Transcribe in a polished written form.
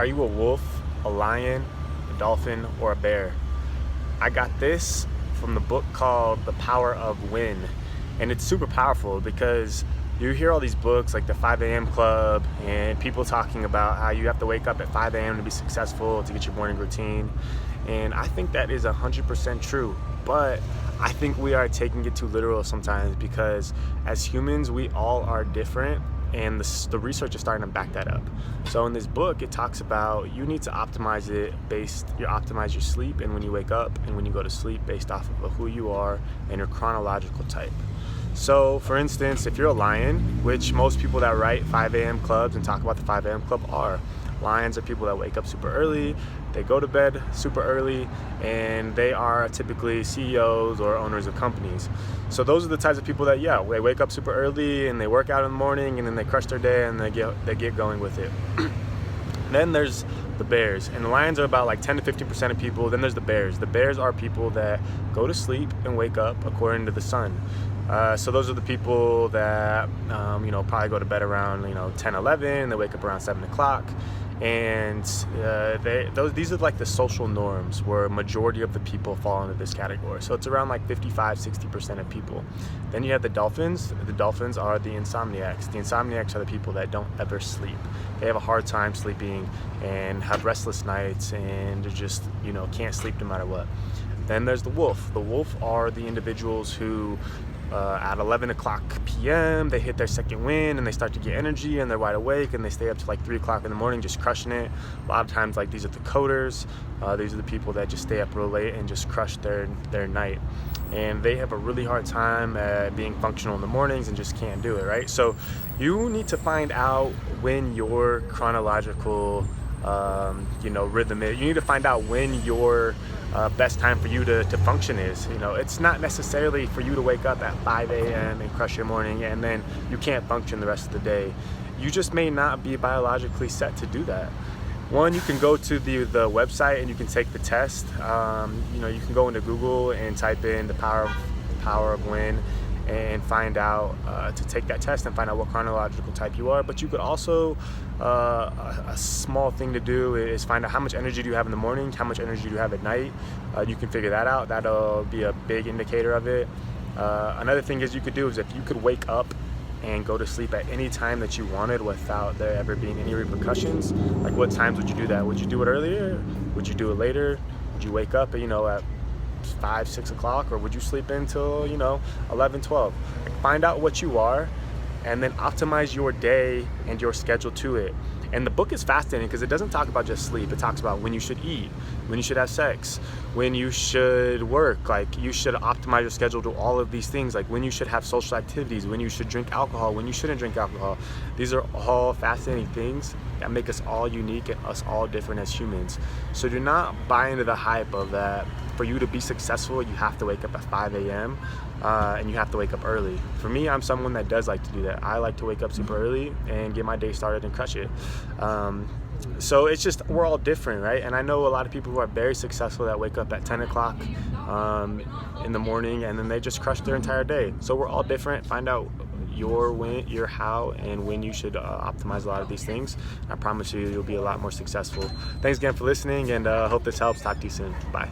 Are you a wolf, a lion, a dolphin, or a bear? I got this from the book called The Power of When. And it's super powerful because you hear all these books like the 5 a.m. Club and people talking about how you have to wake up at 5 a.m. to be successful, to get your morning routine. And I think that is 100% true. But I think we are taking it too literal sometimes because as humans, we all are different. And the research is starting to back that up. So in this book, it talks about you need to optimize it optimize your sleep and when you wake up and when you go to sleep based off of who you are and your chronological type. So for instance, if you're a lion, which most people that write 5 a.m. clubs and talk about the 5 a.m. club are, lions are people that wake up super early, they go to bed super early, and they are typically CEOs or owners of companies. So those are the types of people that, they wake up super early and they work out in the morning and then they crush their day and they get going with it. Then there's the bears, and the lions are about like 10 to 15% of people. Then there's the bears. The bears are people that go to sleep and wake up according to the sun. So those are the people that probably go to bed around 10, 11. They wake up around 7 o'clock. And these are like the social norms where a majority of the people fall into this category. So it's around like 55-60% of people. Then you have the dolphins. The dolphins are the insomniacs. The insomniacs are the people that don't ever sleep. They have a hard time sleeping and have restless nights and they're just can't sleep no matter what. Then there's the wolf. The wolf are the individuals who at 11 o'clock p.m. they hit their second wind and they start to get energy and they're wide awake and they stay up to like 3 o'clock in the morning just crushing it. A lot of times these are the coders. These are the people that just stay up real late and just crush their night. And they have a really hard time being functional in the mornings and just can't do it, right? So you need to find out when your chronological rhythm is. You need to find out when your best time for you to function is. It's not necessarily for you to wake up at 5 a.m. and crush your morning and then you can't function the rest of the day. You just may not be biologically set to do that. One, you can go to the website and you can take the test. You can go into Google and type in the power of when and find out to take that test and find out what chronological type you are. But you could also, a small thing to do is find out how much energy do you have in the morning, how much energy do you have at night. You can figure that out. That'll be a big indicator of it. Another thing is you could do is if you could wake up and go to sleep at any time that you wanted without there ever being any repercussions, like what times would you do that? Would you do it earlier? Would you do it later? Would you wake up at 5, 6 o'clock, or would you sleep until 11, 12? Find out what you are and then optimize your day and your schedule to it. And the book is fascinating because it doesn't talk about just sleep. It talks about when you should eat, when you should have sex, when you should work. Like you should optimize your schedule to all of these things, like when you should have social activities, when you should drink alcohol, when you shouldn't drink alcohol. These are all fascinating things that make us all unique and us all different as humans. So do not buy into the hype of that. For you to be successful, you have to wake up at 5 a.m. And you have to wake up early. For me, I'm someone that does like to do that. I like to wake up super early and get my day started and crush it. So it's just, we're all different, right? And I know a lot of people who are very successful that wake up at 10 o'clock in the morning and then they just crush their entire day. So we're all different. Find out your how and when you should optimize a lot of these things. I promise you'll be a lot more successful. Thanks again for listening and hope this helps. Talk to you soon. Bye.